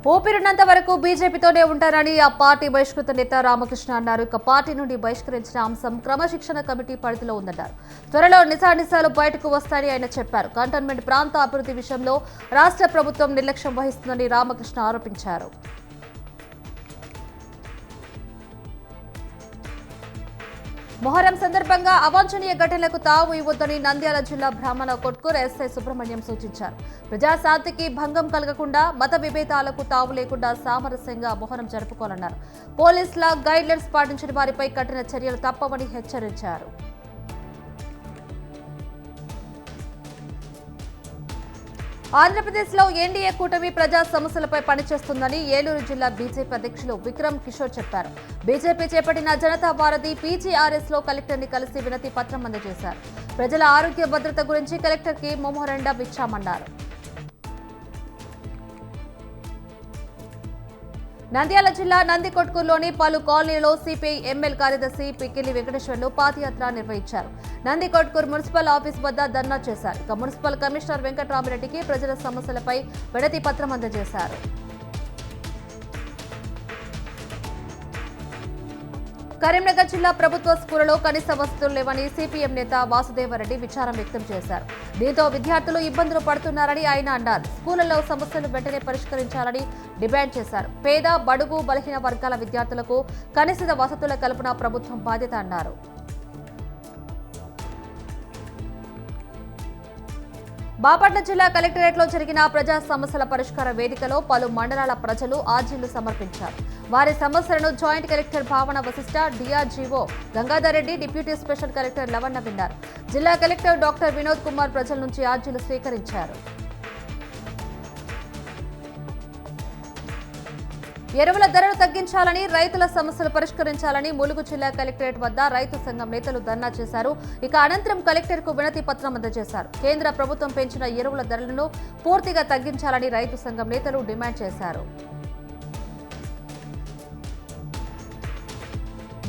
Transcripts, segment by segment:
ఊపిరినంత వరకు బీజేపీతోనే ఉంటారని ఆ పార్టీ బహిష్కృత నేత రామకృష్ణ అన్నారు. ఇక పార్టీ నుండి బహిష్కరించిన అంశం క్రమశిక్షణ కమిటీ పరిధిలో ఉందన్నారు. త్వరలో నిజానిజాలు బయటకు వస్తాయని ఆయన చెప్పారు. కంటోన్మెంట్ ప్రాంత అభివృద్ధి విషయంలో రాష్ట్ర ప్రభుత్వం నిర్లక్ష్యం వహిస్తుందని రామకృష్ణ ఆరోపించారు. మొహరం సందర్భంగా అవాంఛనీయ ఘటనలకు తావు ఇవ్వొద్దని నంద్యాల జిల్లా బ్రాహ్మణ కొట్కూరు ఎస్ఐ సుబ్రహ్మణ్యం సూచించారు. ప్రజాశాంతికి భంగం కలగకుండా మత విభేదాలకు తావు లేకుండా సామరస్యంగా మొహరం జరుపుకోవాలన్నారు. పోలీసుల గైడ్లైన్స్ పాటించిన వారిపై కఠిన చర్యలు తప్పవని హెచ్చరించారు. ఆంధ్రప్రదేశ్లో ఎన్డీఏ కూటమి ప్రజా సమస్యలపై పనిచేస్తుందని ఏలూరు జిల్లా బీజేపీ అధ్యక్షులు విక్రమ్ కిషోర్ చెప్పారు. బీజేపీ చేపట్టిన జనతా వారధి పీజీఆర్ఎస్ లో కలెక్టర్ని కలిసి వినతి పత్రం అందజేశారు. ప్రజల ఆరోగ్య భద్రత గురించి కలెక్టర్కి మెమోరాండం ఇచ్చామన్నారు. నంద్యాల జిల్లా నందికొట్కూరులోని పలు కాలనీలో సిపిఐ ఎంఎల్ కార్యదర్శి పిక్కిలి వెంకటేశ్వర్లు పాదయాత్ర నిర్వహించారు. నందికొట్కూరు మున్సిపల్ ఆఫీస్ వద్ద ధర్నా చేశారు. ఇక మున్సిపల్ కమిషనర్ వెంకటరామిరెడ్డికి ప్రజల సమస్యలపై వినతి పత్రం అందజేశారు. కరీంనగర్ జిల్లా ప్రభుత్వ స్కూళ్లలో కనీస వసతులు లేవని సిపిఎం నేత వాసుదేవరెడ్డి విచారం వ్యక్తం చేశారు. దీంతో విద్యార్థులు ఇబ్బందులు పడుతున్నారని ఆయన అన్నారు. స్కూళ్లలో సమస్యలు వెంటనే పరిష్కరించాలని డిమాండ్ చేశారు. పేద, బడుగు, బలహీన వర్గాల విద్యార్థులకు కనీస వసతుల కల్పన ప్రభుత్వం బాధ్యత అన్నారు. బాపట్ల జిల్లా కలెక్టరేట్లో జరిగిన ప్రజా సమస్యల పరిష్కార వేదికలో పలు మండలాల ప్రజలు ఆర్జీలు సమర్పించారు. వారి సమస్యలను joint collector Bhavana Vasishta, DRDO Gangadhar Reddy, deputy special collector Lavanna విన్నారు. జిల్లా కలెక్టర్ డాక్టర్ వినోద్ కుమార్ ప్రజల నుంచి ఆర్జీలు స్వీకరించారు. ఎరువుల ధరలు తగ్గించాలని, రైతుల సమస్యలు పరిష్కరించాలని ములుగు జిల్లా కలెక్టరేట్ వద్ద రైతు సంఘం నేతలు ధర్నా చేశారు. ఇక అనంతరం కలెక్టర్ కు వినతి పత్రం అందజేశారు. కేంద్ర ప్రభుత్వం పెంచిన ఎరువుల ధరలను పూర్తిగా తగ్గించాలని రైతు సంఘం నేతలు డిమాండ్ చేశారు.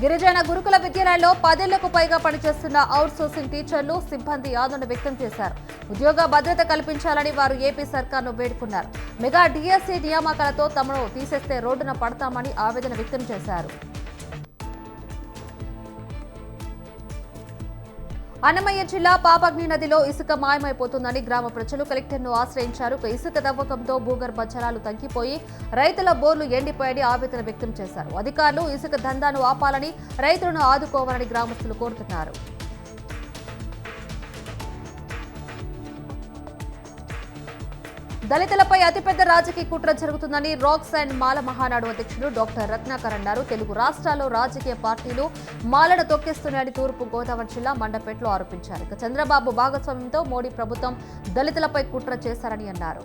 గిరిజన గురుకుల విద్యాలయాల్లో 10 ఏళ్లకు పైగా పనిచేస్తున్న అవుట్ సోర్సింగ్ టీచర్లు, సిబ్బంది ఆందోళన వ్యక్తం చేశారు. ఉద్యోగ భద్రత కల్పించాలని వారు ఏపీ సర్కార్ను వేడుకున్నారు. మెగా డిఎస్సీ నియామకాలతో తమను తీసేస్తే రోడ్డున పడతామని ఆవేదన వ్యక్తం చేశారు. అన్నమయ్య జిల్లా పాపగ్ని నదిలో ఇసుక మాయమైపోతుందని గ్రామ ప్రజలు కలెక్టర్ను ఆశ్రయించారు. ఇసుక తవ్వకంతో భూగర్భ జలాలు తగ్గిపోయి రైతుల బోర్లు ఎండిపోయాయని ఆవేదన వ్యక్తం చేశారు. అధికారులు ఇసుక దందాను ఆపాలని, రైతులను ఆదుకోవాలని గ్రామస్తులు కోరుతున్నారు. దళితులపై అతిపెద్ద రాజకీయ కుట్ర జరుగుతుందని రాక్స్ అండ్ మాల మహానాడు అధ్యక్షుడు డాక్టర్ రత్నాకర్ అన్నారు. తెలుగు రాష్ట్రాల్లో రాజకీయ పార్టీలు మాలను తొక్కేస్తున్నాయని తూర్పు గోదావరి జిల్లా మండపేటలో ఆరోపించారు. చంద్రబాబు భాగస్వామ్యంతో మోడీ ప్రభుత్వం దళితులపై కుట్ర చేశారని అన్నారు.